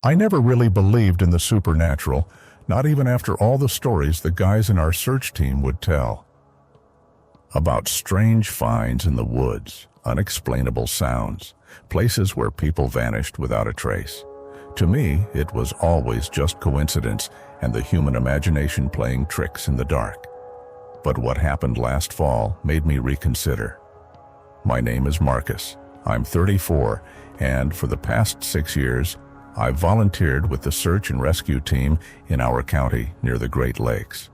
I never really believed in the supernatural, not even after all the stories the guys in our search team would tell. About strange finds in the woods, unexplainable sounds, places where people vanished without a trace. To me, it was always just coincidence and the human imagination playing tricks in the dark. But what happened last fall made me reconsider. My name is Marcus. I'm 34, and for the past 6 years, I've volunteered with the search and rescue team in our county near the Great Lakes.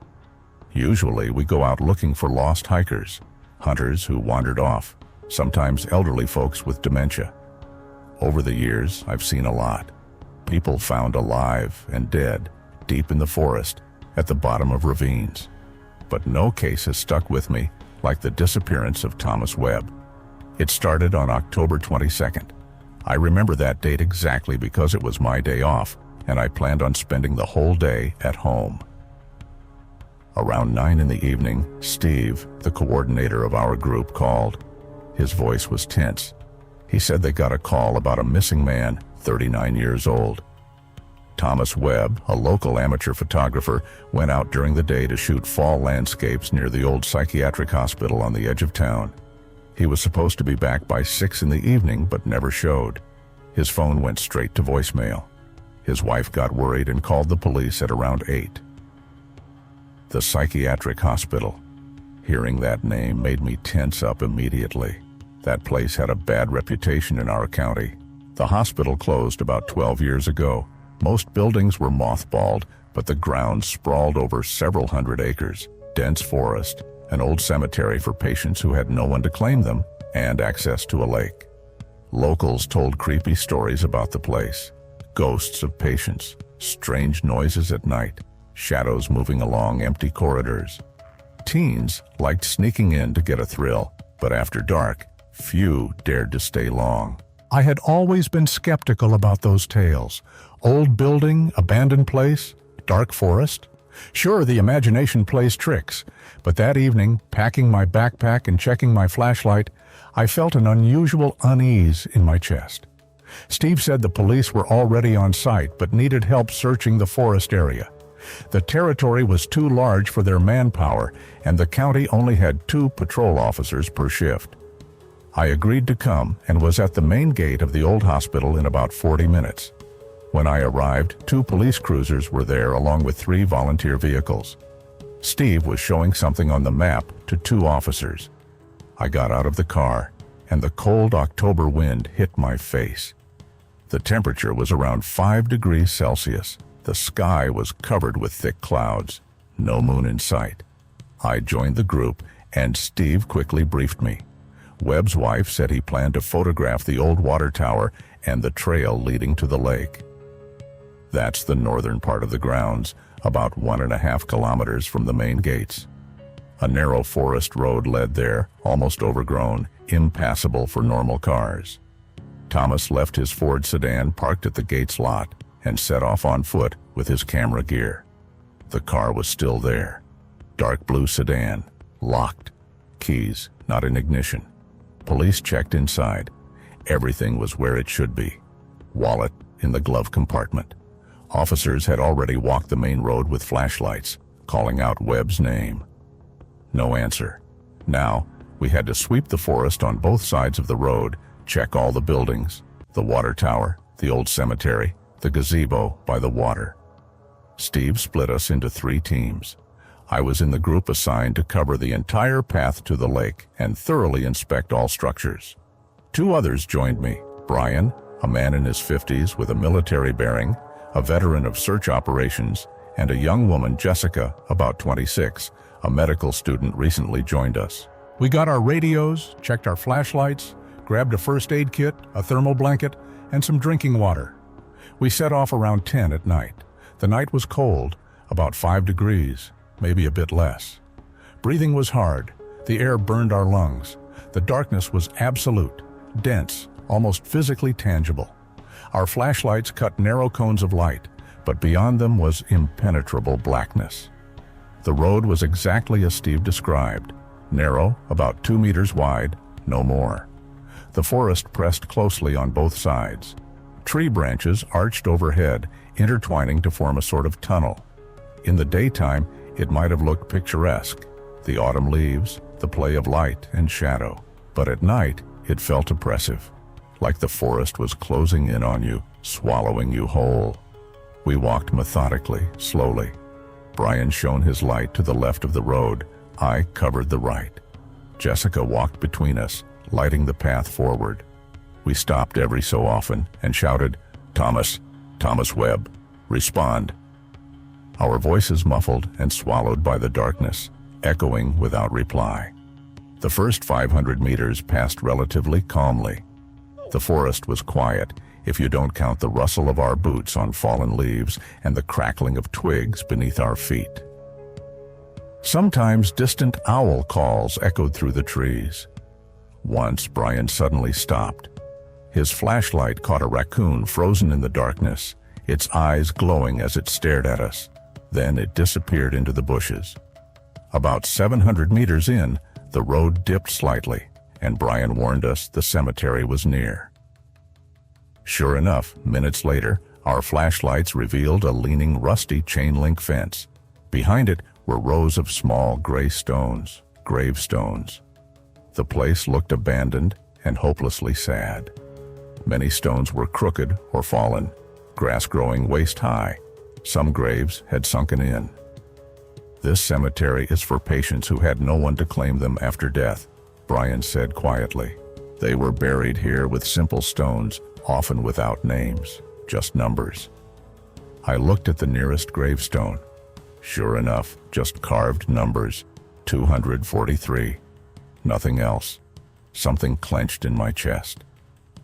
Usually, we go out looking for lost hikers, hunters who wandered off, sometimes elderly folks with dementia. Over the years, I've seen a lot. People found alive and dead, deep in the forest, at the bottom of ravines. But no case has stuck with me like the disappearance of Thomas Webb. It started on October 22nd. I remember that date exactly because it was my day off, and I planned on spending the whole day at home. Around 9 in the evening, Steve, the coordinator of our group, called. His voice was tense. He said they got a call about a missing man, 39 years old. Thomas Webb, a local amateur photographer, went out during the day to shoot fall landscapes near the old psychiatric hospital on the edge of town. He was supposed to be back by 6 in the evening, but never showed. His phone went straight to voicemail. His wife got worried and called the police at around 8. The psychiatric hospital. Hearing that name made me tense up immediately. That place had a bad reputation in our county. The hospital closed about 12 years ago. Most buildings were mothballed, but the grounds sprawled over several hundred acres, dense forest, an old cemetery for patients who had no one to claim them, and access to a lake. Locals told creepy stories about the place. Ghosts of patients, strange noises at night, shadows moving along empty corridors. Teens liked sneaking in to get a thrill, but after dark, few dared to stay long. I had always been skeptical about those tales. Old building, abandoned place, dark forest. Sure, the imagination plays tricks, but that evening, packing my backpack and checking my flashlight, I felt an unusual unease in my chest. Steve said the police were already on site but needed help searching the forest area. The territory was too large for their manpower, and the county only had 2 patrol officers per shift. I agreed to come and was at the main gate of the old hospital in about 40 minutes. When I arrived, 2 police cruisers were there along with 3 volunteer vehicles. Steve was showing something on the map to 2 officers. I got out of the car, and the cold October wind hit my face. The temperature was around 5 degrees Celsius. The sky was covered with thick clouds. No moon in sight. I joined the group, and Steve quickly briefed me. Webb's wife said he planned to photograph the old water tower and the trail leading to the lake. That's the northern part of the grounds, about 1.5 kilometers from the main gates. A narrow forest road led there, almost overgrown, impassable for normal cars. Thomas left his Ford sedan parked at the gates lot and set off on foot with his camera gear. The car was still there. Dark blue sedan, locked, keys not in ignition. Police checked inside. Everything was where it should be. Wallet in the glove compartment. Officers had already walked the main road with flashlights, calling out Webb's name. No answer. Now, we had to sweep the forest on both sides of the road, check all the buildings, the water tower, the old cemetery, the gazebo by the water. Steve split us into 3 teams. I was in the group assigned to cover the entire path to the lake and thoroughly inspect all structures. 2 others joined me. Brian, a man in his 50s with a military bearing, a veteran of search operations, and a young woman, Jessica, about 26, a medical student recently joined us. We got our radios, checked our flashlights, grabbed a first aid kit, a thermal blanket, and some drinking water. We set off around 10 at night. The night was cold, about 5 degrees. Maybe a bit less. Breathing was hard. The air burned our lungs. The darkness was absolute, dense, almost physically tangible. Our flashlights cut narrow cones of light, but beyond them was impenetrable blackness. The road was exactly as Steve described. Narrow, about 2 meters wide, no more. The forest pressed closely on both sides. Tree branches arched overhead, intertwining to form a sort of tunnel. In the daytime, it might have looked picturesque, the autumn leaves, the play of light and shadow. But at night, it felt oppressive, like the forest was closing in on you, swallowing you whole. We walked methodically, slowly. Brian shone his light to the left of the road. I covered the right. Jessica walked between us, lighting the path forward. We stopped every so often and shouted, "Thomas, Thomas Webb, respond." Our voices muffled and swallowed by the darkness, echoing without reply. The first 500 meters passed relatively calmly. The forest was quiet, if you don't count the rustle of our boots on fallen leaves and the crackling of twigs beneath our feet. Sometimes distant owl calls echoed through the trees. Once Brian suddenly stopped. His flashlight caught a raccoon frozen in the darkness, its eyes glowing as it stared at us. Then it disappeared into the bushes. About 700 meters in, the road dipped slightly, and Brian warned us the cemetery was near. Sure enough, minutes later, our flashlights revealed a leaning, rusty chain-link fence. Behind it were rows of small gray stones, gravestones. The place looked abandoned and hopelessly sad. Many stones were crooked or fallen, grass growing waist-high. Some graves had sunken in. "This cemetery is for patients who had no one to claim them after death," Brian said quietly. "They were buried here with simple stones, often without names, just numbers." I looked at the nearest gravestone. Sure enough, just carved numbers, 243. Nothing else. Something clenched in my chest.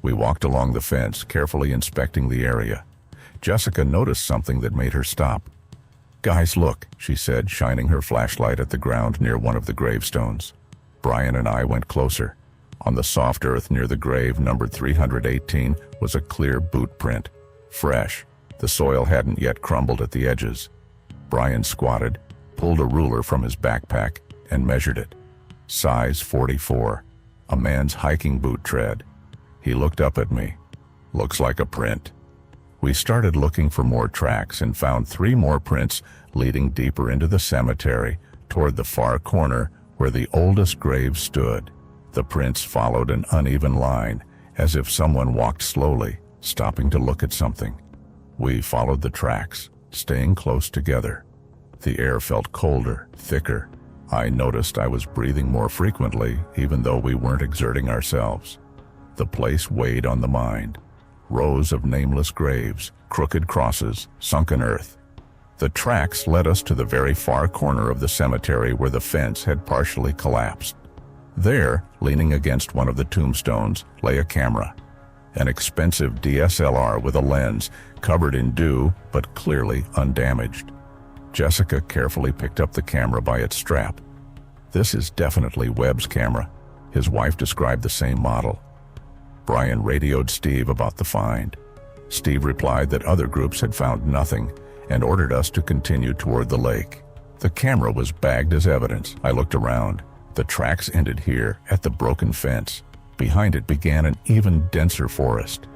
We walked along the fence, carefully inspecting the area. Jessica noticed something that made her stop. "Guys, look," she said, shining her flashlight at the ground near one of the gravestones. Brian and I went closer. On the soft earth near the grave numbered 318 was a clear boot print. Fresh. The soil hadn't yet crumbled at the edges. Brian squatted, pulled a ruler from his backpack, and measured it. Size 44. A man's hiking boot tread. He looked up at me. "Looks like a print." We started looking for more tracks and found 3 more prints leading deeper into the cemetery, toward the far corner where the oldest grave stood. The prints followed an uneven line, as if someone walked slowly, stopping to look at something. We followed the tracks, staying close together. The air felt colder, thicker. I noticed I was breathing more frequently, even though we weren't exerting ourselves. The place weighed on the mind. Rows of nameless graves, crooked crosses, sunken earth. The tracks led us to the very far corner of the cemetery where the fence had partially collapsed. There, leaning against one of the tombstones, lay a camera. An expensive DSLR with a lens, covered in dew but clearly undamaged. Jessica carefully picked up the camera by its strap. "This is definitely Webb's camera." His wife described the same model. Brian radioed Steve about the find. Steve replied that other groups had found nothing and ordered us to continue toward the lake. The camera was bagged as evidence. I looked around. The tracks ended here, at the broken fence. Behind it began an even denser forest.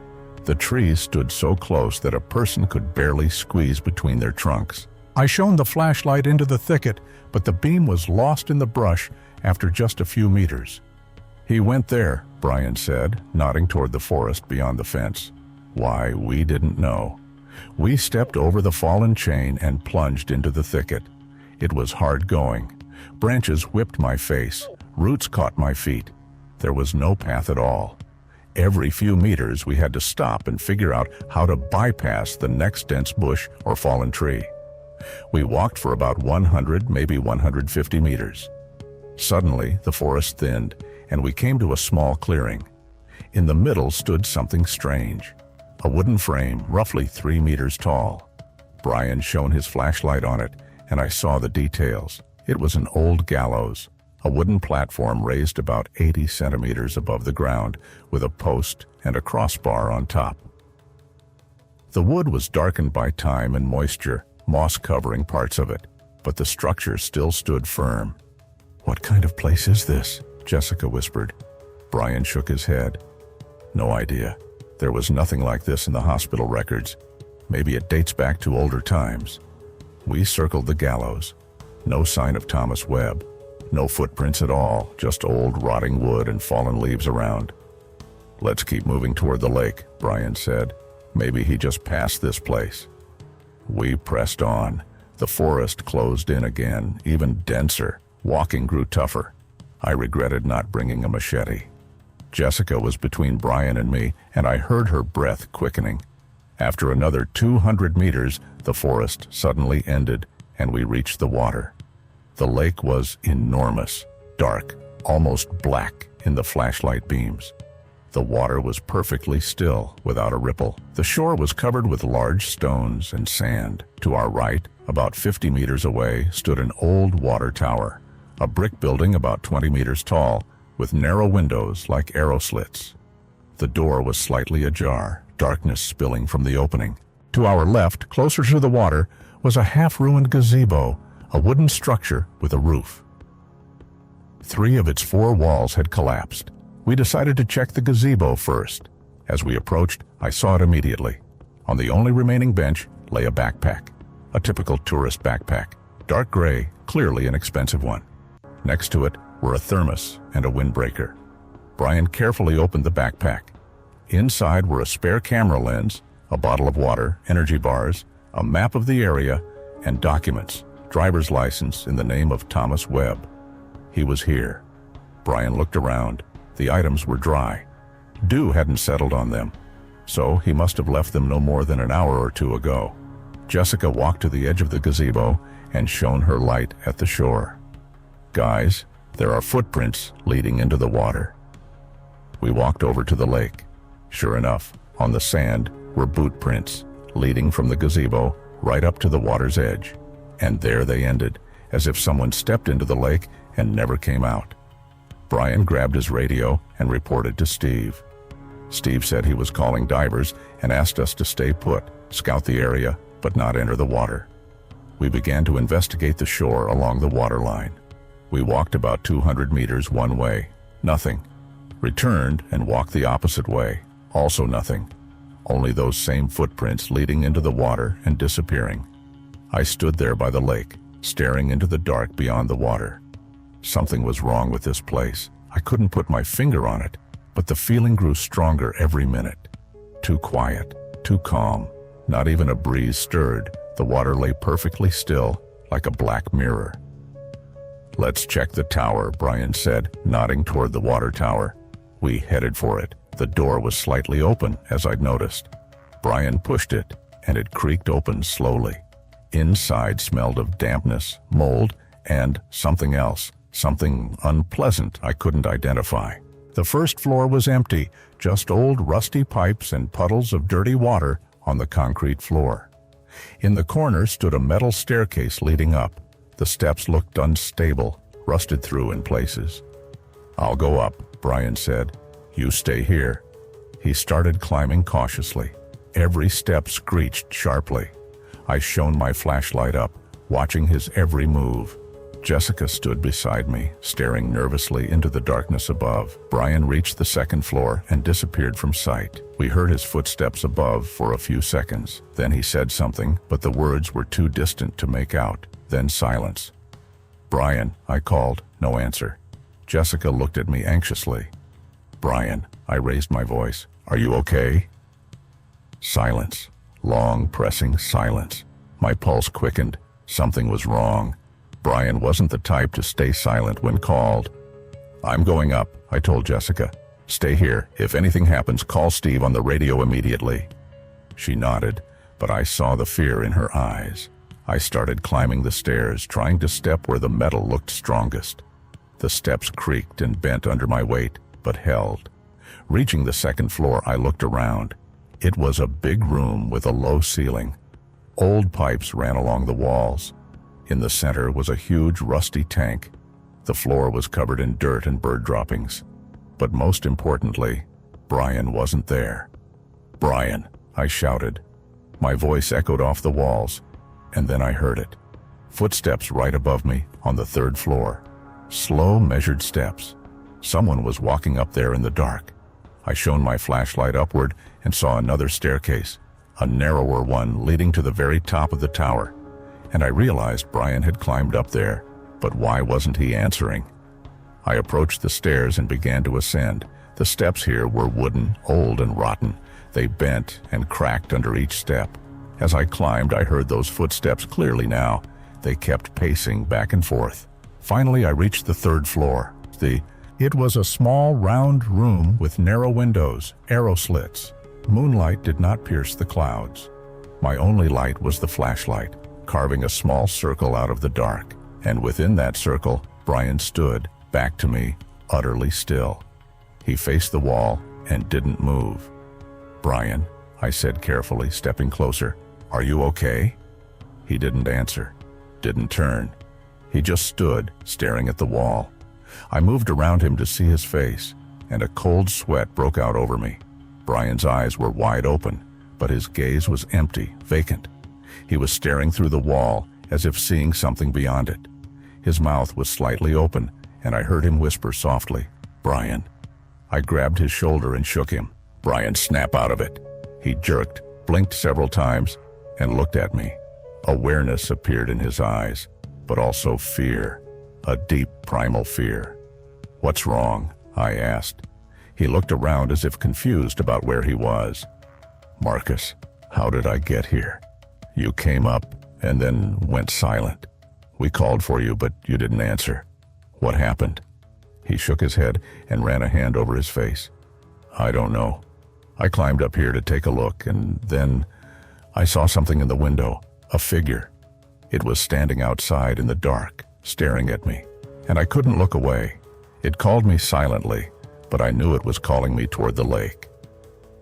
The trees stood so close that a person could barely squeeze between their trunks. I shone the flashlight into the thicket, but the beam was lost in the brush after just a few meters. "He went there," Brian said, nodding toward the forest beyond the fence. Why, we didn't know. We stepped over the fallen chain and plunged into the thicket. It was hard going. Branches whipped my face, roots caught my feet. There was no path at all. Every few meters we had to stop and figure out how to bypass the next dense bush or fallen tree. We walked for about 100, maybe 150 meters. Suddenly, the forest thinned, and we came to a small clearing. In the middle stood something strange. A wooden frame, roughly 3 meters tall. Brian shone his flashlight on it, and I saw the details. It was an old gallows, a wooden platform raised about 80 centimeters above the ground, with a post and a crossbar on top. The wood was darkened by time and moisture, moss covering parts of it, but the structure still stood firm. "What kind of place is this?" Jessica whispered. Brian shook his head. "No idea. There was nothing like this in the hospital records. Maybe it dates back to older times. We circled the gallows. No sign of Thomas Webb. No footprints at all, just old rotting wood and fallen leaves around. "Let's keep moving toward the lake," Brian said. "Maybe he just passed this place." We pressed on. The forest closed in again, even denser. Walking grew tougher. I regretted not bringing a machete. Jessica was between Brian and me, and I heard her breath quickening. After another 200 meters, the forest suddenly ended, and we reached the water. The lake was enormous, dark, almost black in the flashlight beams. The water was perfectly still, without a ripple. The shore was covered with large stones and sand. To our right, about 50 meters away, stood an old water tower, a brick building about 20 meters tall, with narrow windows like arrow slits. The door was slightly ajar, darkness spilling from the opening. To our left, closer to the water, was a half-ruined gazebo, a wooden structure with a roof. 3 of its 4 walls had collapsed. We decided to check the gazebo first. As we approached, I saw it immediately. On the only remaining bench lay a backpack, a typical tourist backpack, dark gray, clearly an expensive one. Next to it were a thermos and a windbreaker. Brian carefully opened the backpack. Inside were a spare camera lens, a bottle of water, energy bars, a map of the area, and documents, driver's license in the name of Thomas Webb. He was here. Brian looked around. The items were dry. Dew hadn't settled on them, so he must have left them no more than an hour or 2 ago. Jessica walked to the edge of the gazebo and shone her light at the shore. "Guys, there are footprints leading into the water." We walked over to the lake. Sure enough, on the sand were boot prints leading from the gazebo right up to the water's edge. And there they ended, as if someone stepped into the lake and never came out. Brian grabbed his radio and reported to Steve. Steve said he was calling divers and asked us to stay put, scout the area, but not enter the water. We began to investigate the shore along the waterline. We walked about 200 meters one way. Nothing. Returned and walked the opposite way. Also nothing. Only those same footprints leading into the water and disappearing. I stood there by the lake, staring into the dark beyond the water. Something was wrong with this place. I couldn't put my finger on it, but the feeling grew stronger every minute. Too quiet, too calm. Not even a breeze stirred. The water lay perfectly still, like a black mirror. "Let's check the tower," Brian said, nodding toward the water tower. We headed for it. The door was slightly open, as I'd noticed. Brian pushed it, and it creaked open slowly. Inside smelled of dampness, mold, and something else. Something unpleasant I couldn't identify. The first floor was empty, just old rusty pipes and puddles of dirty water on the concrete floor. In the corner stood a metal staircase leading up. The steps looked unstable, rusted through in places. "I'll go up," Brian said. "You stay here." He started climbing cautiously. Every step screeched sharply. I shone my flashlight up, watching his every move. Jessica stood beside me, staring nervously into the darkness above. Brian reached the second floor and disappeared from sight. We heard his footsteps above for a few seconds. Then he said something, but the words were too distant to make out. Then silence. "Brian," I called. No answer. Jessica looked at me anxiously. "Brian," I raised my voice. "Are you okay?" Silence. Long, pressing silence. My pulse quickened. Something was wrong. Brian wasn't the type to stay silent when called. "I'm going up," I told Jessica. "Stay here. If anything happens, call Steve on the radio immediately." She nodded, but I saw the fear in her eyes. I started climbing the stairs, trying to step where the metal looked strongest. The steps creaked and bent under my weight, but held. Reaching the second floor, I looked around. It was a big room with a low ceiling. Old pipes ran along the walls. In the center was a huge rusty tank. The floor was covered in dirt and bird droppings. But most importantly, Brian wasn't there. "Brian," I shouted. My voice echoed off the walls, and then I heard it. Footsteps right above me on the 3rd floor. Slow, measured steps. Someone was walking up there in the dark. I shone my flashlight upward and saw another staircase, a narrower one leading to the very top of the tower. And I realized Brian had climbed up there, but why wasn't he answering? I approached the stairs and began to ascend. The steps here were wooden, old and rotten. They bent and cracked under each step. As I climbed, I heard those footsteps clearly now. They kept pacing back and forth. Finally, I reached the third floor. It was a small, round room with narrow windows, arrow slits. Moonlight did not pierce the clouds. My only light was the flashlight, carving a small circle out of the dark. And within that circle, Brian stood, back to me, utterly still. He faced the wall and didn't move. "Brian," I said carefully, stepping closer, "are you okay?" He didn't answer, didn't turn. He just stood, staring at the wall. I moved around him to see his face, and a cold sweat broke out over me. Brian's eyes were wide open, but his gaze was empty, vacant. He was staring through the wall, as if seeing something beyond it. His mouth was slightly open, and I heard him whisper softly, "Brian." I grabbed his shoulder and shook him. "Brian, snap out of it." He jerked, blinked several times, and looked at me. Awareness appeared in his eyes, but also fear, a deep primal fear. "What's wrong?" I asked. He looked around as if confused about where he was. "Marcus, how did I get here? You came up and then went silent. We called for you, but you didn't answer. What happened?" He shook his head and ran a hand over his face. "I don't know. I climbed up here to take a look, and then I saw something in the window, a figure. It was standing outside in the dark, staring at me, and I couldn't look away. It called me silently, but I knew it was calling me toward the lake."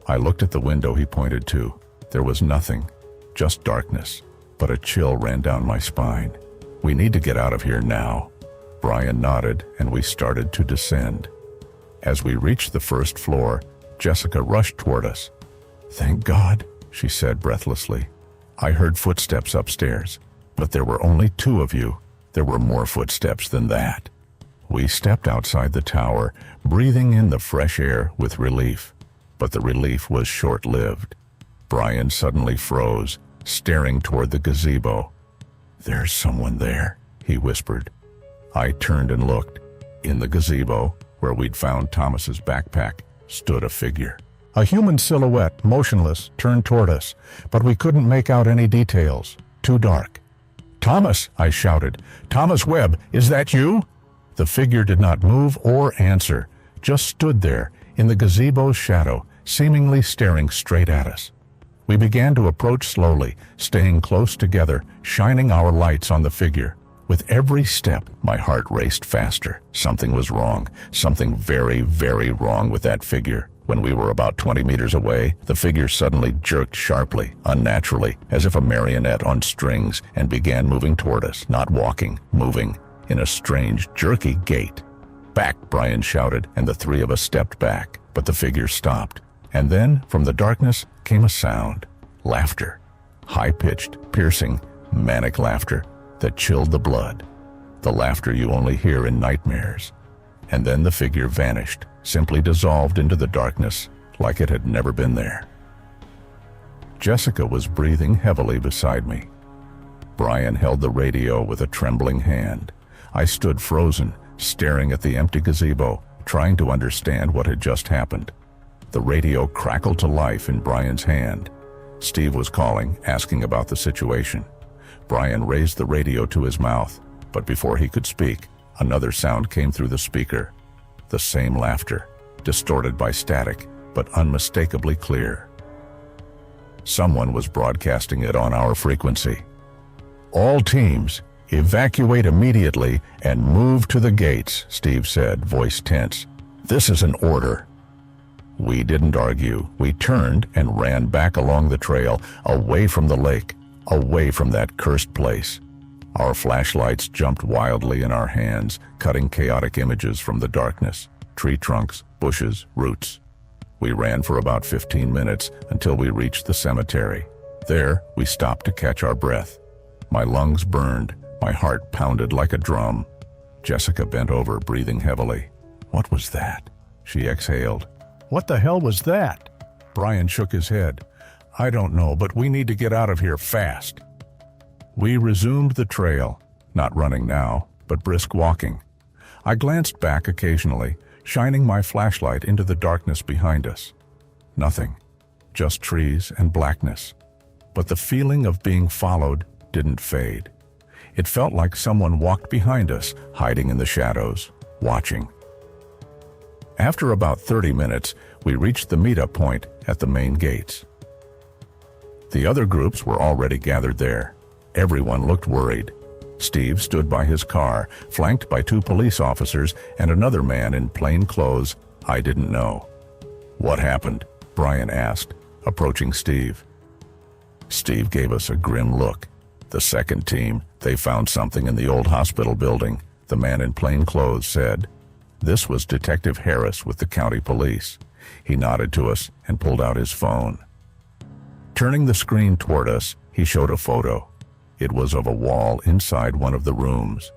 I looked at the window he pointed to. There was nothing, just darkness, but a chill ran down my spine. "We need to get out of here now." Brian nodded, and we started to descend. As we reached the first floor, Jessica rushed toward us. "Thank God," she said breathlessly. "I heard footsteps upstairs, but there were only 2 of you. There were more footsteps than that." We stepped outside the tower, breathing in the fresh air with relief. But the relief was short-lived. Brian suddenly froze, staring toward the gazebo. "There's someone there," he whispered. I turned and looked. In the gazebo, where we'd found Thomas's backpack, stood a figure. A human silhouette, motionless, turned toward us, but we couldn't make out any details. Too dark. "Thomas!" I shouted. "Thomas Webb, is that you?" The figure did not move or answer, just stood there, in the gazebo's shadow, seemingly staring straight at us. We began to approach slowly, staying close together, shining our lights on the figure. With every step, my heart raced faster. Something was wrong, something very, very wrong with that figure. When we were about 20 meters away, the figure suddenly jerked sharply, unnaturally, as if a marionette on strings, and began moving toward us, not walking, moving, in a strange, jerky gait. "Back!" Brian shouted, and the 3 of us stepped back, but the figure stopped. And then, from the darkness, came a sound. Laughter. High-pitched, piercing, manic laughter that chilled the blood. The laughter you only hear in nightmares. And then the figure vanished, simply dissolved into the darkness, like it had never been there. Jessica was breathing heavily beside me. Brian held the radio with a trembling hand. I stood frozen, staring at the empty gazebo, trying to understand what had just happened. The radio crackled to life in Brian's hand. Steve was calling, asking about the situation. Brian raised the radio to his mouth, but before he could speak, another sound came through the speaker. The same laughter, distorted by static, but unmistakably clear. Someone was broadcasting it on our frequency. "All teams, evacuate immediately and move to the gates," Steve said, voice tense. "This is an order." We didn't argue. We turned and ran back along the trail, away from the lake, away from that cursed place. Our flashlights jumped wildly in our hands, cutting chaotic images from the darkness. Tree trunks, bushes, roots. We ran for about 15 minutes until we reached the cemetery. There, we stopped to catch our breath. My lungs burned. My heart pounded like a drum. Jessica bent over, breathing heavily. "What was that?" she exhaled. What the hell was that? Brian shook his head. I don't know, but we need to get out of here fast. We resumed the trail, not running now, but brisk walking. I glanced back occasionally, shining my flashlight into the darkness behind us. Nothing, just trees and blackness. But the feeling of being followed didn't fade. It felt like someone walked behind us, hiding in the shadows, watching. After about 30 minutes, we reached the meetup point at the main gates. The other groups were already gathered there. Everyone looked worried. Steve stood by his car, flanked by 2 police officers and another man in plain clothes I didn't know. What happened? Brian asked, approaching Steve. Steve gave us a grim look. The second team, they found something in the old hospital building, the man in plain clothes said. This was Detective Harris with the county police. He nodded to us and pulled out his phone. Turning the screen toward us, he showed a photo. It was of a wall inside one of the rooms.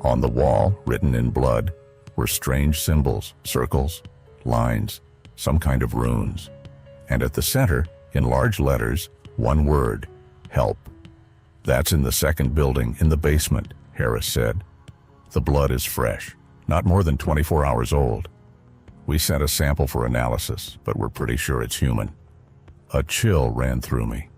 On the wall, written in blood, were strange symbols, circles, lines, some kind of runes. And at the center, in large letters, one word, help. That's in the second building, in the basement, Harris said. The blood is fresh, not more than 24 hours old. We sent a sample for analysis, but we're pretty sure it's human. A chill ran through me.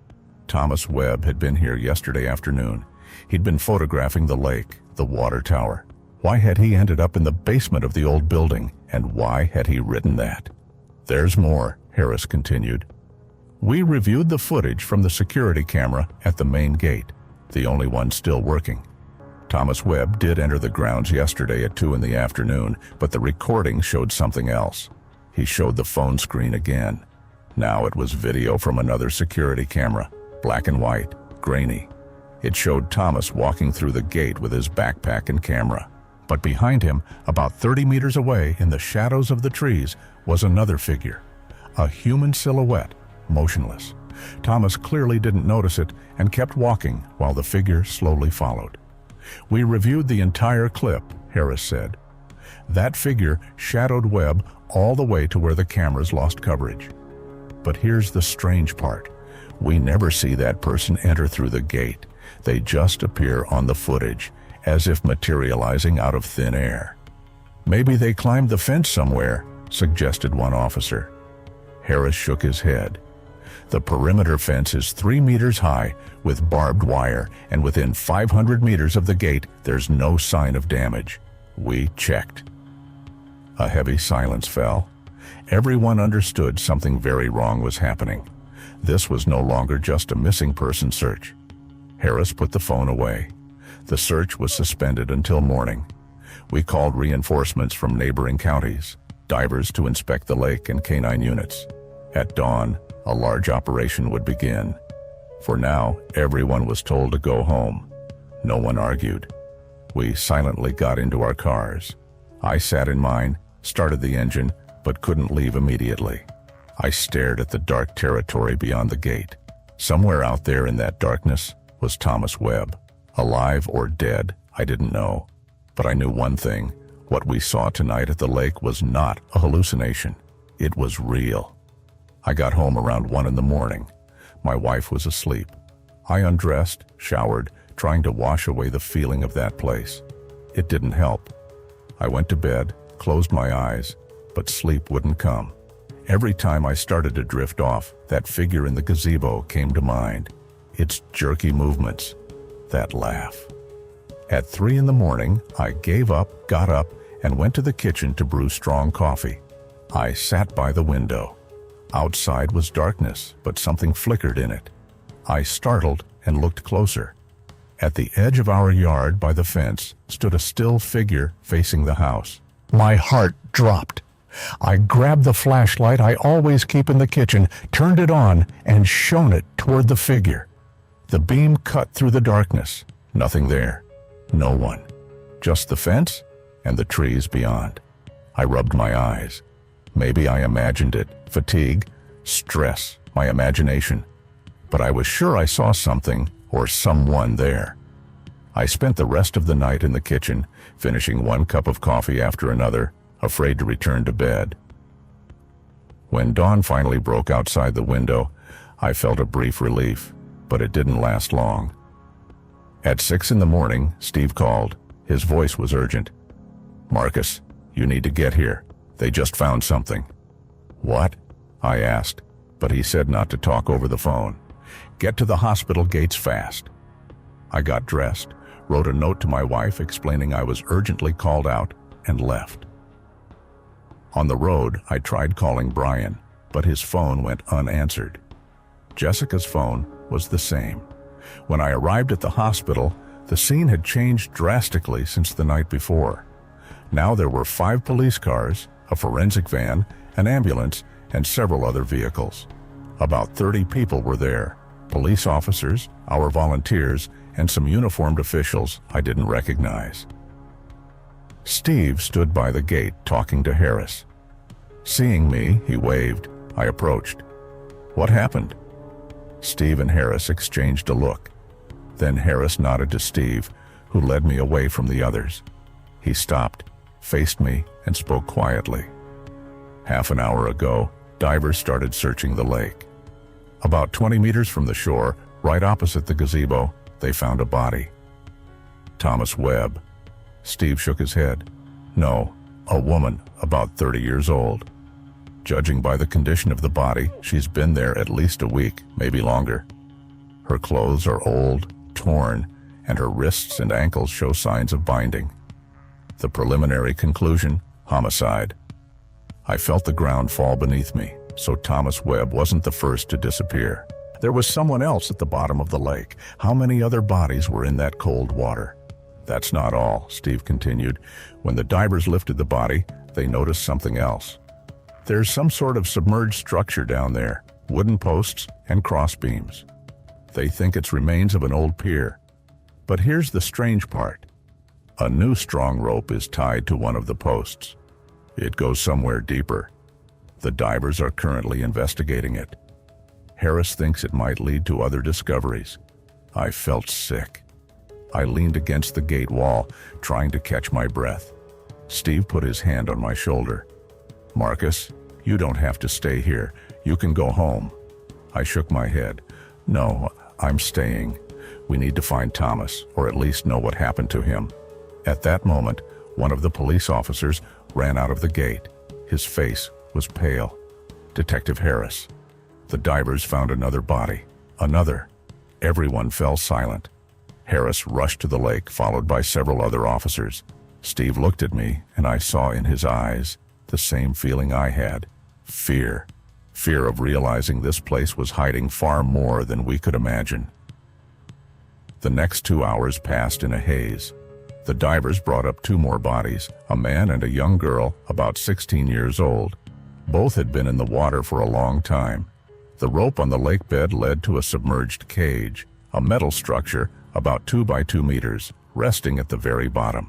Thomas Webb had been here yesterday afternoon. He'd been photographing the lake, the water tower. Why had he ended up in the basement of the old building, and why had he written that? There's more, Harris continued. We reviewed the footage from the security camera at the main gate, the only one still working. Thomas Webb did enter the grounds yesterday at 2 in the afternoon, but the recording showed something else. He showed the phone screen again. Now it was video from another security camera, black and white, grainy. It showed Thomas walking through the gate with his backpack and camera. But behind him, about 30 meters away in the shadows of the trees, was another figure. A human silhouette, motionless. Thomas clearly didn't notice it and kept walking while the figure slowly followed. We reviewed the entire clip, Harris said. That figure shadowed Webb all the way to where the cameras lost coverage. But here's the strange part. We never see that person enter through the gate. They just appear on the footage, as if materializing out of thin air. Maybe they climbed the fence somewhere, suggested one officer. Harris shook his head. The perimeter fence is 3 meters high with barbed wire, and within 500 meters of the gate, there's no sign of damage. We checked. A heavy silence fell. Everyone understood something very wrong was happening. This was no longer just a missing person search. Harris put the phone away. The search was suspended until morning. We called reinforcements from neighboring counties, divers to inspect the lake and canine units. At dawn, a large operation would begin. For now, everyone was told to go home. No one argued. We silently got into our cars. I sat in mine, started the engine, but couldn't leave immediately. I stared at the dark territory beyond the gate. Somewhere out there in that darkness was Thomas Webb. Alive or dead, I didn't know. But I knew one thing. What we saw tonight at the lake was not a hallucination. It was real. I got home around 1 in the morning. My wife was asleep. I undressed, showered, trying to wash away the feeling of that place. It didn't help. I went to bed, closed my eyes, but sleep wouldn't come. Every time I started to drift off, that figure in the gazebo came to mind. Its jerky movements, that laugh. At 3 in the morning, I gave up, got up, and went to the kitchen to brew strong coffee. I sat by the window. Outside was darkness, but something flickered in it. I startled and looked closer. At the edge of our yard by the fence stood a still figure facing the house. My heart dropped. I grabbed the flashlight I always keep in the kitchen, turned it on, and shone it toward the figure. The beam cut through the darkness. Nothing there. No one. Just the fence and the trees beyond. I rubbed my eyes. Maybe I imagined it. Fatigue, stress, my imagination. But I was sure I saw something or someone there. I spent the rest of the night in the kitchen, finishing 1 cup of coffee after another, afraid to return to bed. When dawn finally broke outside the window, I felt a brief relief, but it didn't last long. At 6 in the morning, Steve called. His voice was urgent. "Marcus, you need to get here. They just found something." "What?" I asked, but he said not to talk over the phone. "Get to the hospital gates fast." I got dressed, wrote a note to my wife explaining I was urgently called out, and left. On the road, I tried calling Brian, but his phone went unanswered. Jessica's phone was the same. When I arrived at the hospital, the scene had changed drastically since the night before. Now there were 5 police cars, a forensic van, an ambulance, and several other vehicles. About 30 people were there, police officers, our volunteers, and some uniformed officials I didn't recognize. Steve stood by the gate talking to Harris. Seeing me, he waved. I approached. "What happened?" Steve and Harris exchanged a look. Then Harris nodded to Steve, who led me away from the others. He stopped, faced me, and spoke quietly. "Half an hour ago, divers started searching the lake. About 20 meters from the shore, right opposite the gazebo, they found a body." "Thomas Webb." Steve shook his head. "No, a woman, about 30 years old. Judging by the condition of the body, she's been there at least a week, maybe longer. Her clothes are old, torn, and her wrists and ankles show signs of binding. The preliminary conclusion, homicide." I felt the ground fall beneath me, so Thomas Webb wasn't the first to disappear. There was someone else at the bottom of the lake. How many other bodies were in that cold water? "That's not all," Steve continued. "When the divers lifted the body, they noticed something else. There's some sort of submerged structure down there, wooden posts and cross beams. They think it's remains of an old pier. But here's the strange part. A new strong rope is tied to one of the posts. It goes somewhere deeper. The divers are currently investigating it. Harris thinks it might lead to other discoveries." I felt sick. I leaned against the gate wall, trying to catch my breath. Steve put his hand on my shoulder. "Marcus, you don't have to stay here. You can go home." I shook my head. "No, I'm staying. We need to find Thomas, or at least know what happened to him." At that moment, one of the police officers ran out of the gate. His face was pale. "Detective Harris." The divers found another body. Another. Everyone fell silent. Harris rushed to the lake, followed by several other officers. Steve looked at me, and I saw in his eyes the same feeling I had. Fear. Fear of realizing this place was hiding far more than we could imagine. The next 2 hours passed in a haze. The divers brought up 2 more bodies, a man and a young girl about 16 years old. Both had been in the water for a long time. The rope on the lake bed led to a submerged cage, a metal structure about 2 by 2 meters, resting at the very bottom.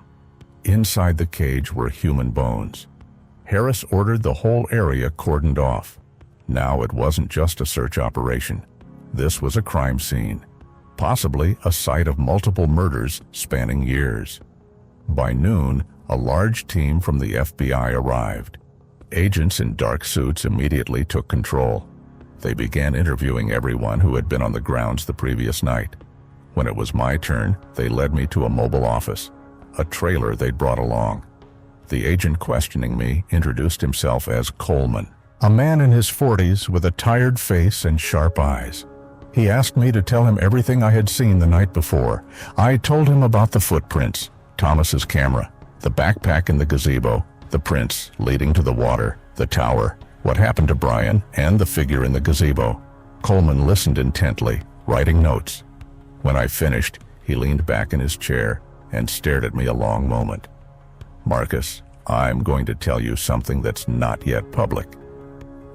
Inside the cage were human bones. Harris ordered the whole area cordoned off. Now it wasn't just a search operation. This was a crime scene, possibly a site of multiple murders spanning years. By noon, a large team from the FBI arrived. Agents in dark suits immediately took control. They began interviewing everyone who had been on the grounds the previous night. When it was my turn, they led me to a mobile office, a trailer they'd brought along. The agent questioning me introduced himself as Coleman, a man in his 40s with a tired face and sharp eyes. He asked me to tell him everything I had seen the night before. I told him about the footprints, Thomas's camera, the backpack in the gazebo, the prints leading to the water, the tower, what happened to Brian, and the figure in the gazebo. Coleman listened intently, writing notes. When I finished, he leaned back in his chair and stared at me a long moment. "Marcus, I'm going to tell you something that's not yet public.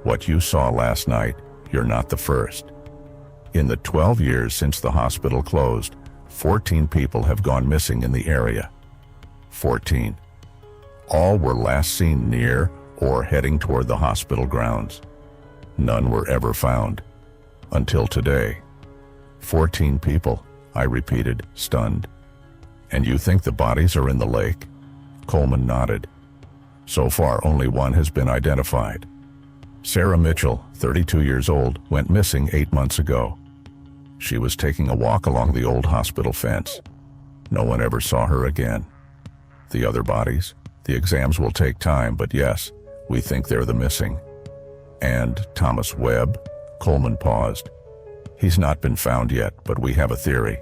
What you saw last night, you're not the first. In the 12 years since the hospital closed, 14 people have gone missing in the area. 14. All were last seen near or heading toward the hospital grounds. None were ever found. Until today. 14 people," I repeated, stunned. "And you think the bodies are in the lake?" Coleman nodded. "So far, only one has been identified. Sarah Mitchell, 32 years old, went missing 8 months ago. She was taking a walk along the old hospital fence. No one ever saw her again. The other bodies? The exams will take time, but yes, we think they're the missing. And Thomas Webb? Coleman paused. He's not been found yet, but we have a theory.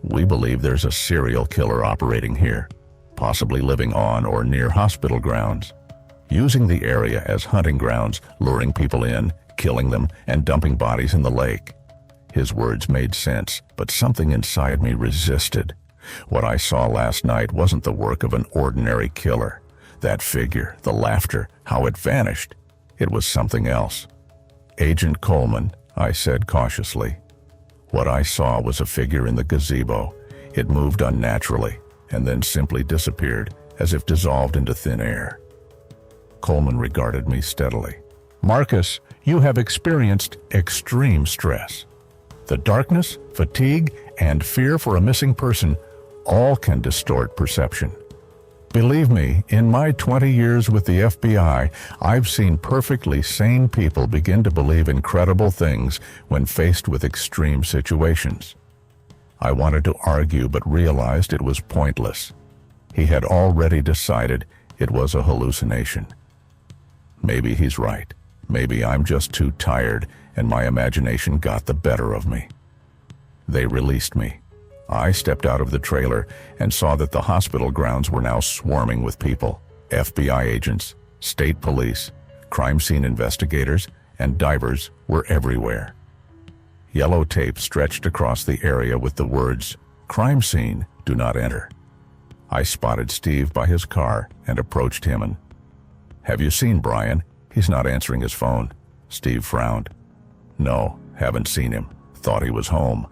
We believe there's a serial killer operating here, possibly living on or near hospital grounds, using the area as hunting grounds, luring people in, killing them, and dumping bodies in the lake. His words made sense, but something inside me resisted. What I saw last night wasn't the work of an ordinary killer. That figure, the laughter, how it vanished. It was something else. Agent Coleman, I said cautiously. What I saw was a figure in the gazebo. It moved unnaturally, and then simply disappeared, as if dissolved into thin air. Coleman regarded me steadily. Marcus, you have experienced extreme stress. The darkness, fatigue, and fear for a missing person all can distort perception. Believe me, in my 20 years with the FBI, I've seen perfectly sane people begin to believe incredible things when faced with extreme situations. I wanted to argue but realized it was pointless. He had already decided it was a hallucination. Maybe he's right. Maybe I'm just too tired and my imagination got the better of me. They released me. I stepped out of the trailer and saw that the hospital grounds were now swarming with people. FBI agents, state police, crime scene investigators, and divers were everywhere. Yellow tape stretched across the area with the words, "Crime scene, do not enter." I spotted Steve by his car and approached him and, "Have you seen Brian? He's not answering his phone." Steve frowned. "No, haven't seen him. Thought he was home.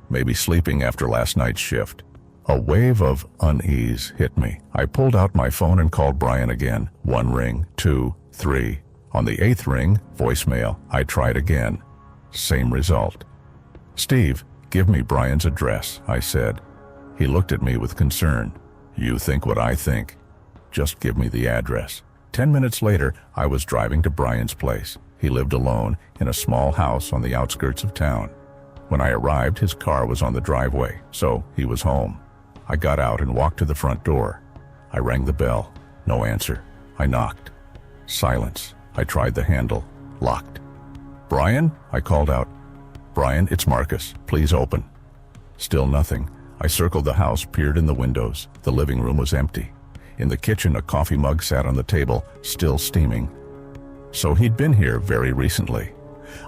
Maybe sleeping after last night's shift." A wave of unease hit me. I pulled out my phone and called Brian again. 1 ring, 2, 3. On the 8th ring, voicemail. I tried again. Same result. "Steve, give me Brian's address," I said. He looked at me with concern. "You think what I think. Just give me the address." 10 minutes later, I was driving to Brian's place. He lived alone in a small house on the outskirts of town. When I arrived, his car was on the driveway, so he was home. I got out and walked to the front door. I rang the bell. No answer. I knocked. Silence. I tried the handle. Locked. "Brian?" I called out. "Brian, it's Marcus. Please open." Still nothing. I circled the house, peered in the windows. The living room was empty. In the kitchen, a coffee mug sat on the table, still steaming. So he'd been here very recently.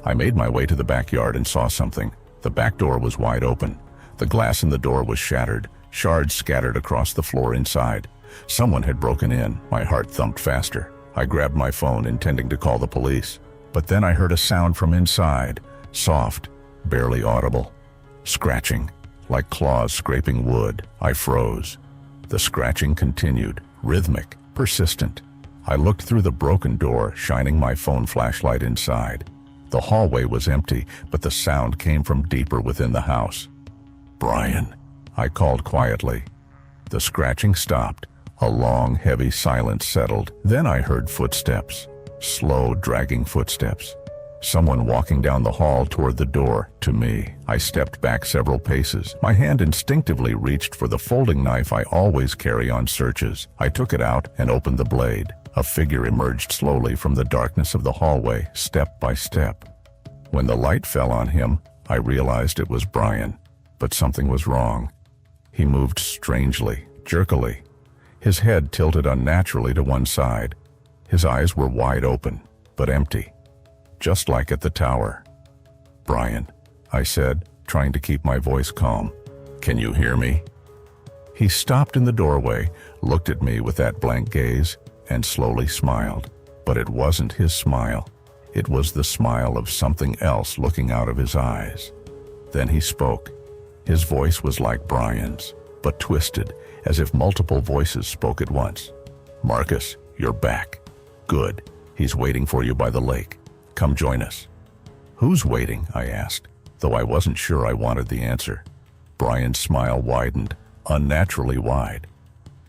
I made my way to the backyard and saw something. The back door was wide open. The glass in the door was shattered, shards scattered across the floor inside. Someone had broken in. My heart thumped faster. I grabbed my phone, intending to call the police. But then I heard a sound from inside, soft, barely audible. Scratching, like claws scraping wood. I froze. The scratching continued, rhythmic, persistent. I looked through the broken door, shining my phone flashlight inside. The hallway was empty, but the sound came from deeper within the house. "Brian," I called quietly. The scratching stopped. A long, heavy silence settled. Then I heard footsteps, slow, dragging footsteps. Someone walking down the hall toward the door, to me. I stepped back several paces. My hand instinctively reached for the folding knife I always carry on searches. I took it out and opened the blade. A figure emerged slowly from the darkness of the hallway, step by step. When the light fell on him, I realized it was Brian, but something was wrong. He moved strangely, jerkily. His head tilted unnaturally to one side. His eyes were wide open, but empty, just like at the tower. "Brian," I said, trying to keep my voice calm. "Can you hear me?" He stopped in the doorway, looked at me with that blank gaze, and slowly smiled. But it wasn't his smile. It was the smile of something else looking out of his eyes. Then he spoke. His voice was like Brian's, but twisted, as if multiple voices spoke at once. "Marcus, you're back. Good. He's waiting for you by the lake. Come join us." "Who's waiting?" I asked, though I wasn't sure I wanted the answer. Brian's smile widened, unnaturally wide.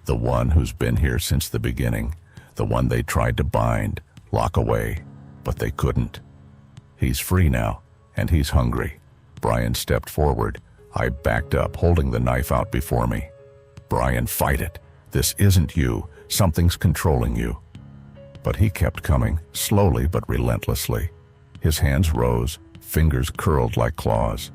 "The one who's been here since the beginning. The one they tried to bind, lock away. but they couldn't. He's free now, and he's hungry. Brian stepped forward. I backed up, holding the knife out before me. Brian, fight it. This isn't you. Something's controlling you. But he kept coming, slowly but relentlessly. His hands rose, fingers curled like claws.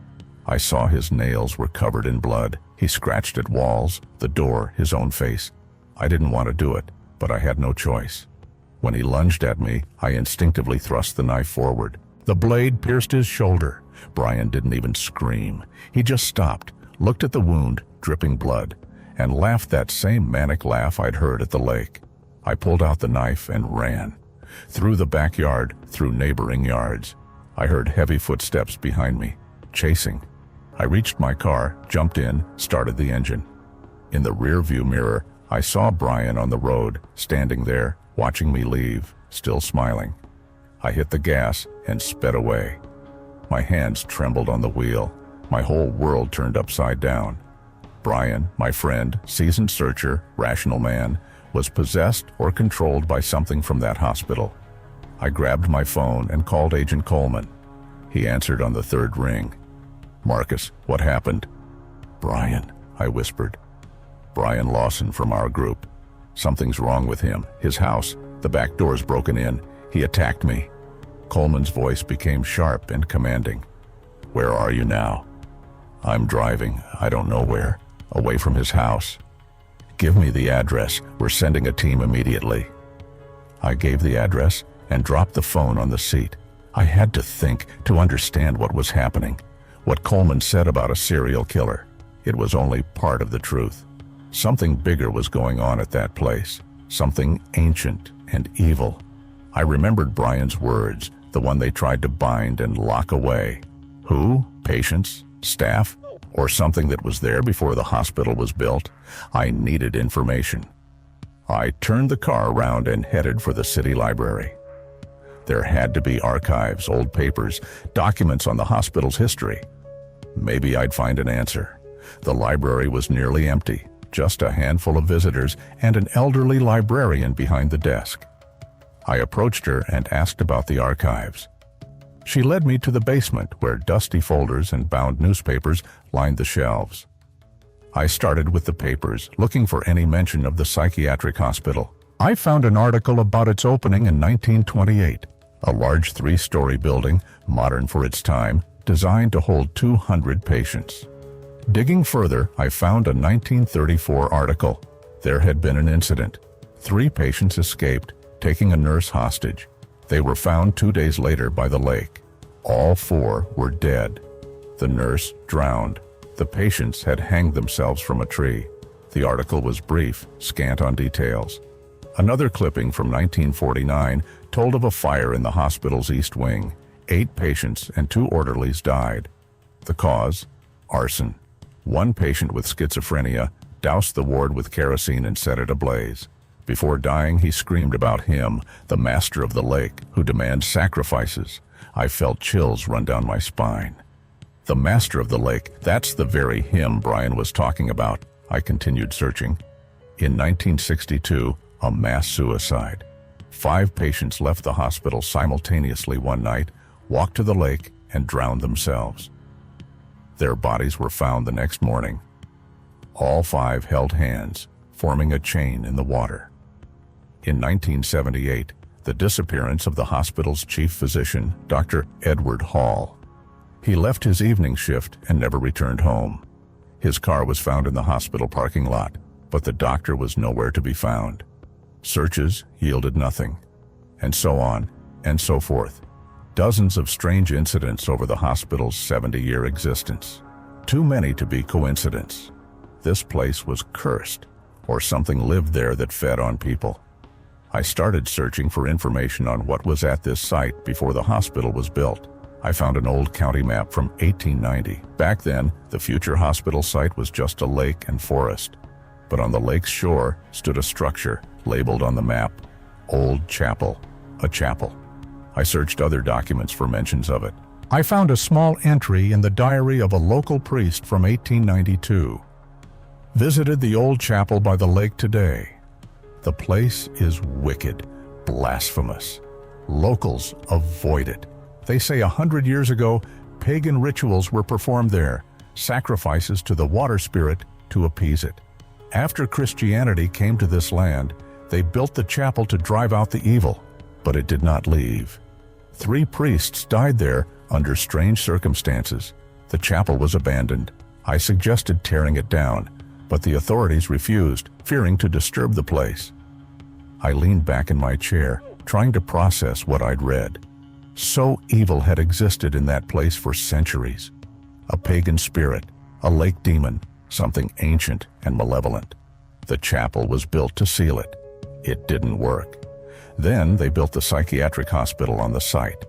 I saw his nails were covered in blood. He scratched at walls, the door, his own face. I didn't want to do it, but I had no choice. When he lunged at me, I instinctively thrust the knife forward. The blade pierced his shoulder. Brian didn't even scream. He just stopped, looked at the wound, dripping blood, and laughed that same manic laugh I'd heard at the lake. I pulled out the knife and ran. Through the backyard, through neighboring yards. I heard heavy footsteps behind me, chasing. I reached my car, jumped in, started the engine. In the rearview mirror, I saw Brian on the road, standing there, watching me leave, still smiling. I hit the gas and sped away. My hands trembled on the wheel. My whole world turned upside down. Brian, my friend, seasoned searcher, rational man, was possessed or controlled by something from that hospital. I grabbed my phone and called Agent Coleman. He answered on the third ring. "Marcus, what happened?" "Brian," I whispered. "Brian Lawson from our group. Something's wrong with him. His house, the back door's broken in. He attacked me." Coleman's voice became sharp and commanding. "Where are you now?" "I'm driving, I don't know where, away from his house." "Give me the address. We're sending a team immediately." I gave the address and dropped the phone on the seat. I had to think, to understand what was happening. What Coleman said about a serial killer. It was only part of the truth. Something bigger was going on at that place. Something ancient and evil. I remembered Brian's words, the one they tried to bind and lock away. Who? Patients? Staff? Or something that was there before the hospital was built? I needed information. I turned the car around and headed for the city library. There had to be archives, old papers, documents on the hospital's history. Maybe I'd find an answer. The library was nearly empty, just a handful of visitors and an elderly librarian behind the desk. I approached her and asked about the archives. She led me to the basement where dusty folders and bound newspapers lined the shelves. I started with the papers, looking for any mention of the psychiatric hospital. I found an article about its opening in 1928, a large 3-story building, modern for its time, designed to hold 200 patients. Digging further, I found a 1934 article. There had been an incident. 3 patients escaped, taking a nurse hostage. They were found 2 days later by the lake. All 4 were dead. The nurse drowned. The patients had hanged themselves from a tree. The article was brief, scant on details. Another clipping from 1949 told of a fire in the hospital's east wing. 8 patients and 2 orderlies died. The cause? Arson. 1 patient with schizophrenia doused the ward with kerosene and set it ablaze. Before dying, he screamed about him, the master of the lake, who demands sacrifices. I felt chills run down my spine. The master of the lake, that's the very him Brian was talking about. I continued searching. In 1962, a mass suicide. 5 patients left the hospital simultaneously one night, walked to the lake, and drowned themselves. Their bodies were found the next morning. All 5 held hands, forming a chain in the water. In 1978, the disappearance of the hospital's chief physician, Dr. Edward Hall. He left his evening shift and never returned home. His car was found in the hospital parking lot, but the doctor was nowhere to be found. Searches yielded nothing, and so on and so forth. Dozens of strange incidents over the hospital's 70-year existence. Too many to be coincidence. This place was cursed, or something lived there that fed on people. I started searching for information on what was at this site before the hospital was built. I found an old county map from 1890. Back then, the future hospital site was just a lake and forest. But on the lake's shore stood a structure labeled on the map, Old Chapel, a chapel. I searched other documents for mentions of it. I found a small entry in the diary of a local priest from 1892. Visited the old chapel by the lake today. The place is wicked, blasphemous. Locals avoid it. They say 100 years ago, pagan rituals were performed there, sacrifices to the water spirit to appease it. After Christianity came to this land, they built the chapel to drive out the evil, but it did not leave. 3 priests died there under strange circumstances. The chapel was abandoned. I suggested tearing it down, but the authorities refused, fearing to disturb the place. I leaned back in my chair, trying to process what I'd read. So evil had existed in that place for centuries. A pagan spirit, a lake demon, something ancient and malevolent. The chapel was built to seal it. It didn't work. Then they built the psychiatric hospital on the site.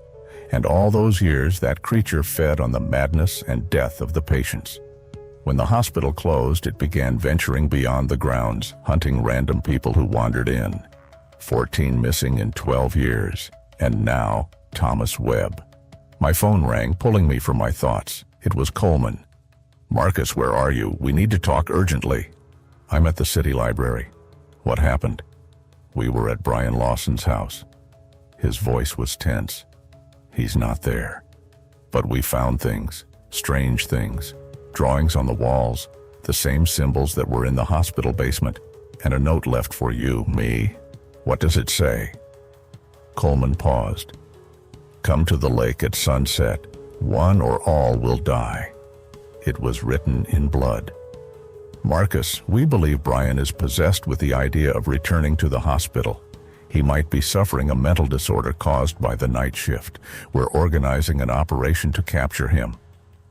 And all those years, that creature fed on the madness and death of the patients. When the hospital closed, it began venturing beyond the grounds, hunting random people who wandered in. 14 missing in 12 years. And now, Thomas Webb. My phone rang, pulling me from my thoughts. It was Coleman. "Marcus, where are you? We need to talk urgently." "I'm at the city library." "What happened?" "We were at Brian Lawson's house." His voice was tense. "He's not there. But we found things, strange things, drawings on the walls, the same symbols that were in the hospital basement, and a note left for you, me." "What does it say?" Coleman paused. "Come to the lake at sunset. One or all will die." It was written in blood. "Marcus, we believe Brian is possessed with the idea of returning to the hospital. He might be suffering a mental disorder caused by the night shift. We're organizing an operation to capture him."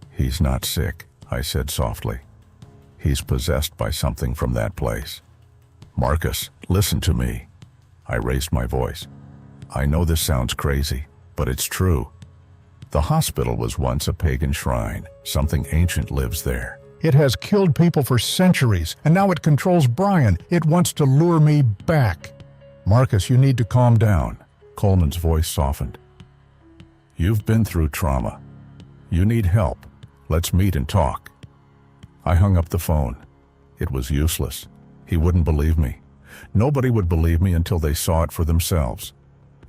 "He's not sick," I said softly. "He's possessed by something from that place." "Marcus, listen to me." I raised my voice. "I know this sounds crazy, but it's true. The hospital was once a pagan shrine. Something ancient lives there. It has killed people for centuries, and now it controls Brian. It wants to lure me back." "Marcus, you need to calm down." Coleman's voice softened. "You've been through trauma. You need help. Let's meet and talk." I hung up the phone. It was useless. He wouldn't believe me. Nobody would believe me until they saw it for themselves.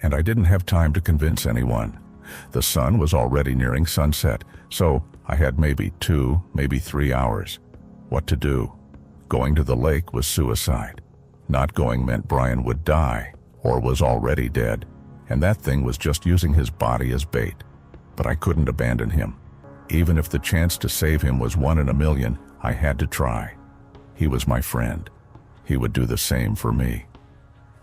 And I didn't have time to convince anyone. The sun was already nearing sunset, so I had maybe 2, maybe 3 hours. What to do? Going to the lake was suicide. Not going meant Brian would die, or was already dead, and that thing was just using his body as bait. But I couldn't abandon him. Even if the chance to save him was 1 in a million, I had to try. He was my friend. He would do the same for me.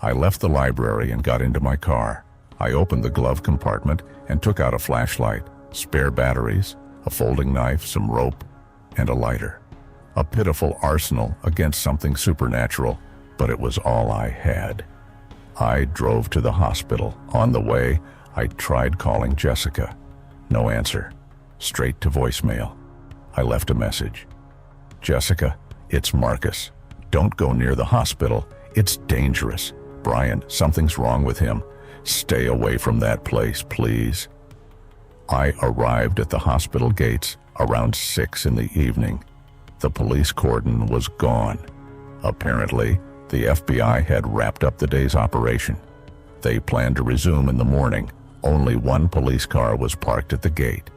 I left the library and got into my car. I opened the glove compartment and took out a flashlight, spare batteries, a folding knife, some rope, and a lighter. A pitiful arsenal against something supernatural, but it was all I had. I drove to the hospital. On the way, I tried calling Jessica. No answer. Straight to voicemail. I left a message. "Jessica, it's Marcus. Don't go near the hospital. It's dangerous. Brian, something's wrong with him. Stay away from that place, please." I arrived at the hospital gates around 6 in the evening. The police cordon was gone. Apparently, the FBI had wrapped up the day's operation. They planned to resume in the morning. Only 1 police car was parked at the gate.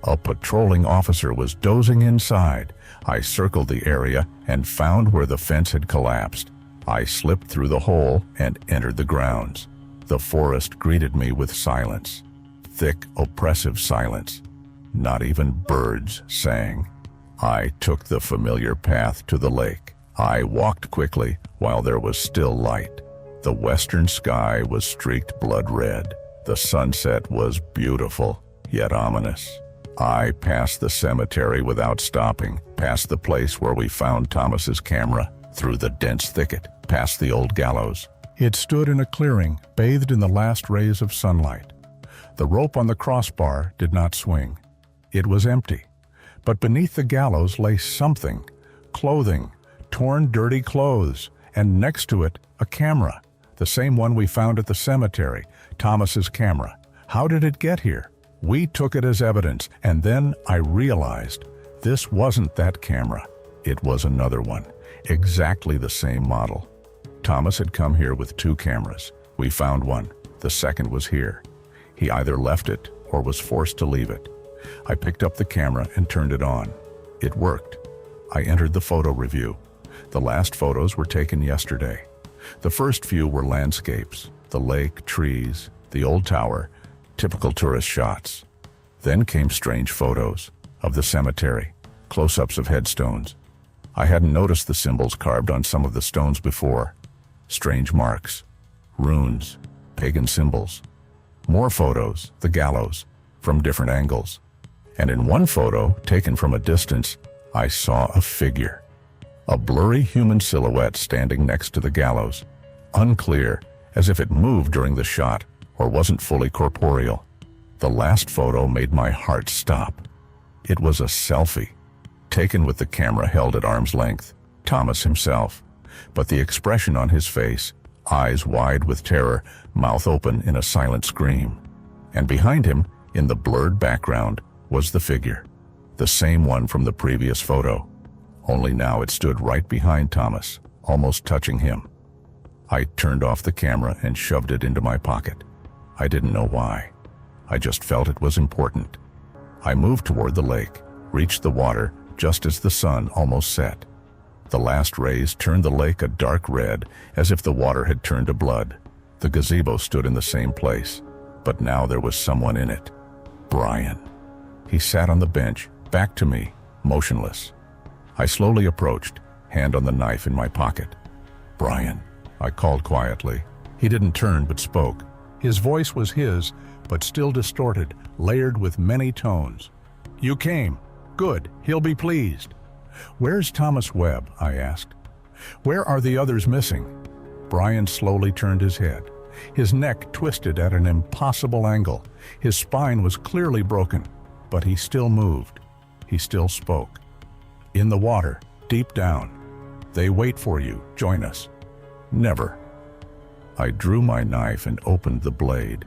A patrolling officer was dozing inside. I circled the area and found where the fence had collapsed. I slipped through the hole and entered the grounds. The forest greeted me with silence. Thick, oppressive silence. Not even birds sang. I took the familiar path to the lake. I walked quickly while there was still light. The western sky was streaked blood red. The sunset was beautiful, yet ominous. I passed the cemetery without stopping, past the place where we found Thomas's camera, through the dense thicket, past the old gallows. It stood in a clearing, bathed in the last rays of sunlight. The rope on the crossbar did not swing. It was empty. But beneath the gallows lay something. Clothing, torn, dirty clothes, and next to it, a camera. The same one we found at the cemetery, Thomas's camera. How did it get here? We took it as evidence, and then I realized this wasn't that camera. It was another one, exactly the same model. Thomas had come here with 2 cameras. We found one. The second was here. He either left it or was forced to leave it. I picked up the camera and turned it on. It worked. I entered the photo review. The last photos were taken yesterday. The first few were landscapes, the lake, trees, the old tower, typical tourist shots. Then came strange photos of the cemetery, close-ups of headstones. I hadn't noticed the symbols carved on some of the stones before. Strange marks, runes, pagan symbols. More photos, the gallows, from different angles. And in one photo, taken from a distance, I saw a figure. A blurry human silhouette standing next to the gallows. Unclear, as if it moved during the shot or wasn't fully corporeal. The last photo made my heart stop. It was a selfie, taken with the camera held at arm's length, Thomas himself. But the expression on his face, eyes wide with terror, mouth open in a silent scream. And behind him, in the blurred background, was the figure. The same one from the previous photo. Only now it stood right behind Thomas, almost touching him. I turned off the camera and shoved it into my pocket. I didn't know why. I just felt it was important. I moved toward the lake, reached the water just as the sun almost set. The last rays turned the lake a dark red, as if the water had turned to blood. The gazebo stood in the same place, but now there was someone in it. Brian. He sat on the bench, back to me, motionless. I slowly approached, hand on the knife in my pocket. "Brian," I called quietly. He didn't turn but spoke. His voice was his, but still distorted, layered with many tones. "You came. Good. He'll be pleased." "Where's Thomas Webb?" I asked. "Where are the others missing?" Brian slowly turned his head. His neck twisted at an impossible angle. His spine was clearly broken, but he still moved. He still spoke. "In the water, deep down. They wait for you. Join us." "Never." I drew my knife and opened the blade.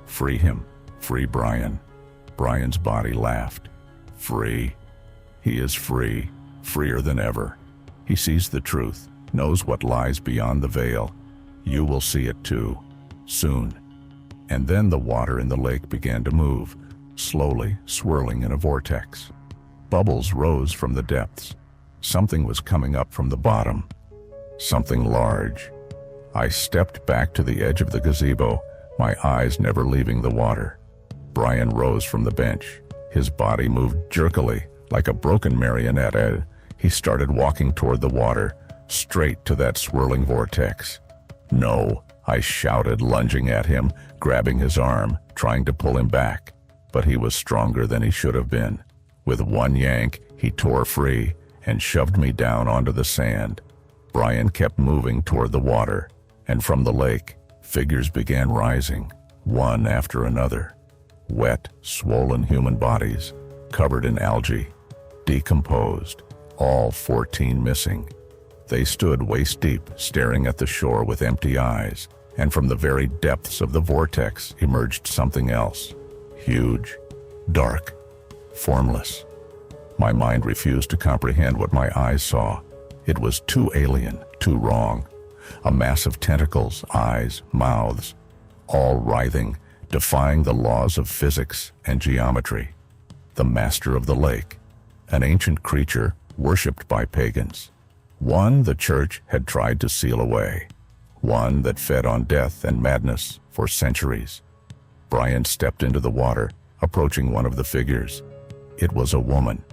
"Free him. Free Brian." Brian's body laughed. "Free? He is free, freer than ever. He sees the truth, knows what lies beyond the veil. You will see it too, soon." And then the water in the lake began to move, slowly swirling in a vortex. Bubbles rose from the depths. Something was coming up from the bottom. Something large. I stepped back to the edge of the gazebo, my eyes never leaving the water. Brian rose from the bench. His body moved jerkily, like a broken marionette. He started walking toward the water, straight to that swirling vortex. "No," I shouted, lunging at him, grabbing his arm, trying to pull him back. But he was stronger than he should have been. With one yank, he tore free and shoved me down onto the sand. Brian kept moving toward the water, and from the lake, figures began rising, one after another. Wet, swollen human bodies, covered in algae, decomposed, all 14 missing. They stood waist-deep, staring at the shore with empty eyes, and from the very depths of the vortex emerged something else. Huge, dark, formless. My mind refused to comprehend what my eyes saw. It was too alien, too wrong. A mass of tentacles, eyes, mouths, all writhing, defying the laws of physics and geometry. The master of the lake, an ancient creature worshipped by pagans. One the church had tried to seal away. One that fed on death and madness for centuries. Brian stepped into the water, approaching one of the figures. It was a woman,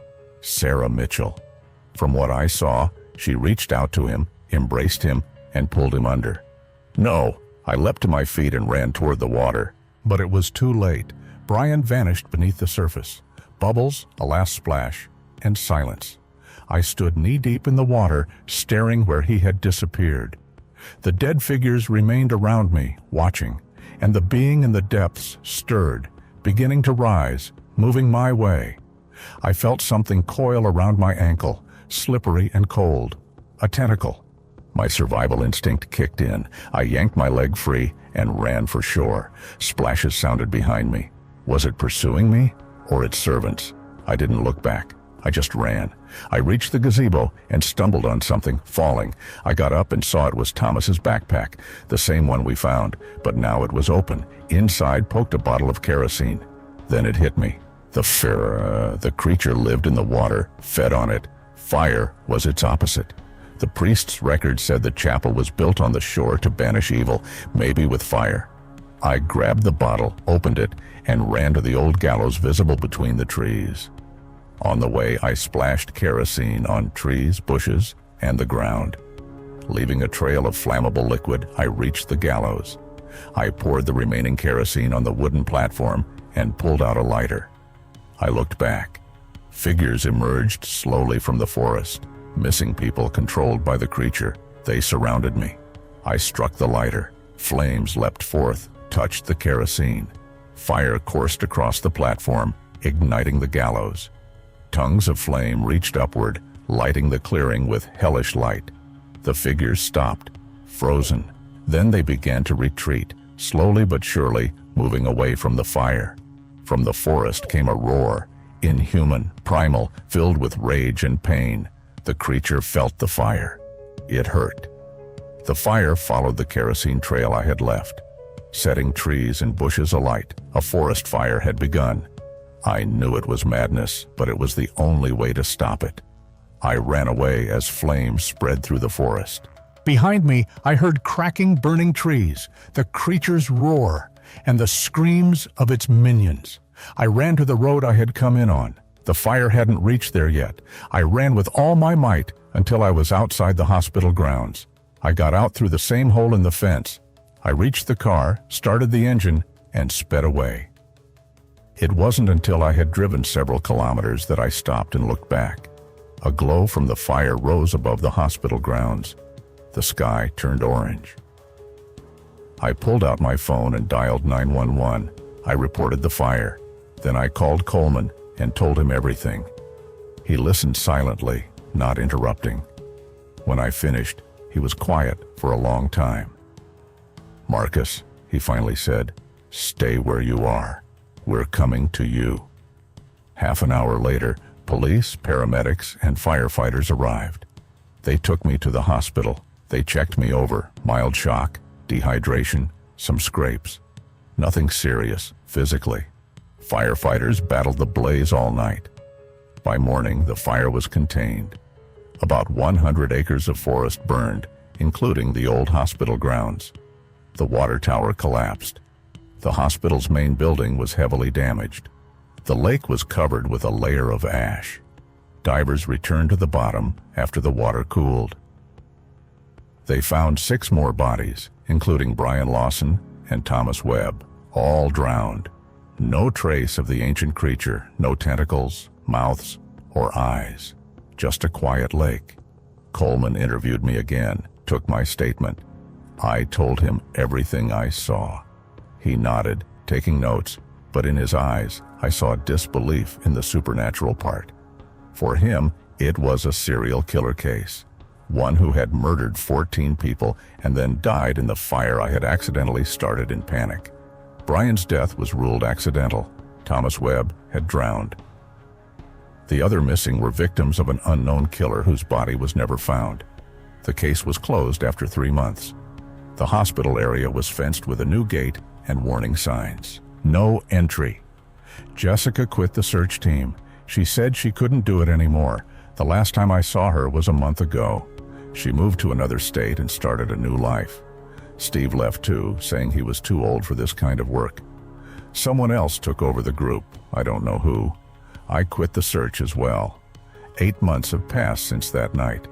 Sarah Mitchell. From what I saw, she reached out to him, embraced him, and pulled him under. "No!" I leapt to my feet and ran toward the water. But it was too late. Brian vanished beneath the surface. Bubbles, a last splash, and silence. I stood knee-deep in the water, staring where he had disappeared. The dead figures remained around me, watching, and the being in the depths stirred, beginning to rise, moving my way. I felt something coil around my ankle, slippery and cold. A tentacle. My survival instinct kicked in. I yanked my leg free and ran for shore. Splashes sounded behind me. Was it pursuing me, or its servants? I didn't look back. I just ran. I reached the gazebo and stumbled on something, falling. I got up and saw it was Thomas's backpack, the same one we found, but now it was open. Inside poked a bottle of kerosene. Then it hit me. The creature lived in the water, fed on it. Fire was its opposite. The priest's record said the chapel was built on the shore to banish evil, maybe with fire. I grabbed the bottle, opened it, and ran to the old gallows visible between the trees. On the way, I splashed kerosene on trees, bushes, and the ground. Leaving a trail of flammable liquid, I reached the gallows. I poured the remaining kerosene on the wooden platform and pulled out a lighter. I looked back. Figures emerged slowly from the forest, missing people controlled by the creature. They surrounded me. I struck the lighter. Flames leapt forth, touched the kerosene. Fire coursed across the platform, igniting the gallows. Tongues of flame reached upward, lighting the clearing with hellish light. The figures stopped, frozen. Then they began to retreat, slowly but surely, moving away from the fire. From the forest came a roar, inhuman, primal, filled with rage and pain. The creature felt the fire. It hurt. The fire followed the kerosene trail I had left, setting trees and bushes alight. A forest fire had begun. I knew it was madness, but it was the only way to stop it. I ran away as flames spread through the forest. Behind me, I heard cracking, burning trees, the creature's roar, and the screams of its minions. I ran to the road I had come in on. The fire hadn't reached there yet. I ran with all my might until I was outside the hospital grounds. I got out through the same hole in the fence. I reached the car, started the engine, and sped away. It wasn't until I had driven several kilometers that I stopped and looked back. A glow from the fire rose above the hospital grounds. The sky turned orange. I pulled out my phone and dialed 911. I reported the fire. Then I called Coleman and told him everything. He listened silently, not interrupting. When I finished, he was quiet for a long time. "Marcus," he finally said, "stay where you are. We're coming to you." Half an hour later, police, paramedics, and firefighters arrived. They took me to the hospital. They checked me over. Mild shock, dehydration, some scrapes. Nothing serious, physically. Firefighters battled the blaze all night. By morning, the fire was contained. About 100 acres of forest burned, including the old hospital grounds. The water tower collapsed. The hospital's main building was heavily damaged. The lake was covered with a layer of ash. Divers returned to the bottom after the water cooled. They found 6 more bodies, including Brian Lawson and Thomas Webb, all drowned. No trace of the ancient creature, no tentacles, mouths, or eyes. Just a quiet lake. Coleman interviewed me again, took my statement. I told him everything I saw. He nodded, taking notes, but in his eyes, I saw disbelief in the supernatural part. For him, it was a serial killer case. One who had murdered 14 people and then died in the fire I had accidentally started in panic. Brian's death was ruled accidental. Thomas Webb had drowned. The other missing were victims of an unknown killer whose body was never found. The case was closed after 3 months. The hospital area was fenced with a new gate and warning signs. No entry. Jessica quit the search team. She said she couldn't do it anymore. The last time I saw her was a month ago. She moved to another state and started a new life. Steve left too, saying he was too old for this kind of work. Someone else took over the group. I don't know who. I quit the search as well. 8 months have passed since that night.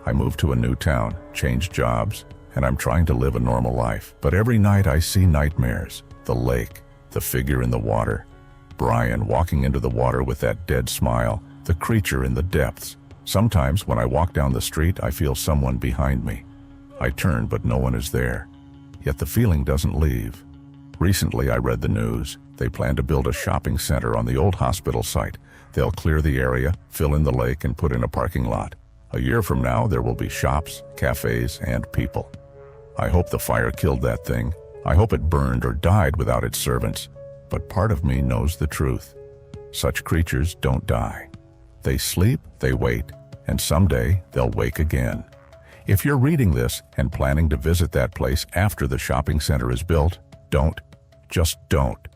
I moved to a new town, changed jobs, and I'm trying to live a normal life. But every night I see nightmares. The lake, the figure in the water, Brian walking into the water with that dead smile, the creature in the depths. Sometimes when I walk down the street, I feel someone behind me. I turn, but no one is there. Yet the feeling doesn't leave. Recently, I read the news. They plan to build a shopping center on the old hospital site. They'll clear the area, fill in the lake, and put in a parking lot. A year from now, there will be shops, cafes, and people. I hope the fire killed that thing. I hope it burned or died without its servants. But part of me knows the truth. Such creatures don't die. They sleep, they wait, and someday they'll wake again. If you're reading this and planning to visit that place after the shopping center is built, don't. Just don't.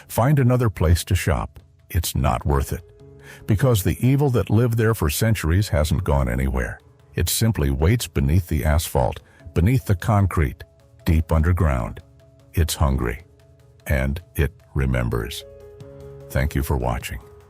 Find another place to shop. It's not worth it. Because the evil that lived there for centuries hasn't gone anywhere. It simply waits beneath the asphalt, beneath the concrete, deep underground. It's hungry. And it remembers. Thank you for watching.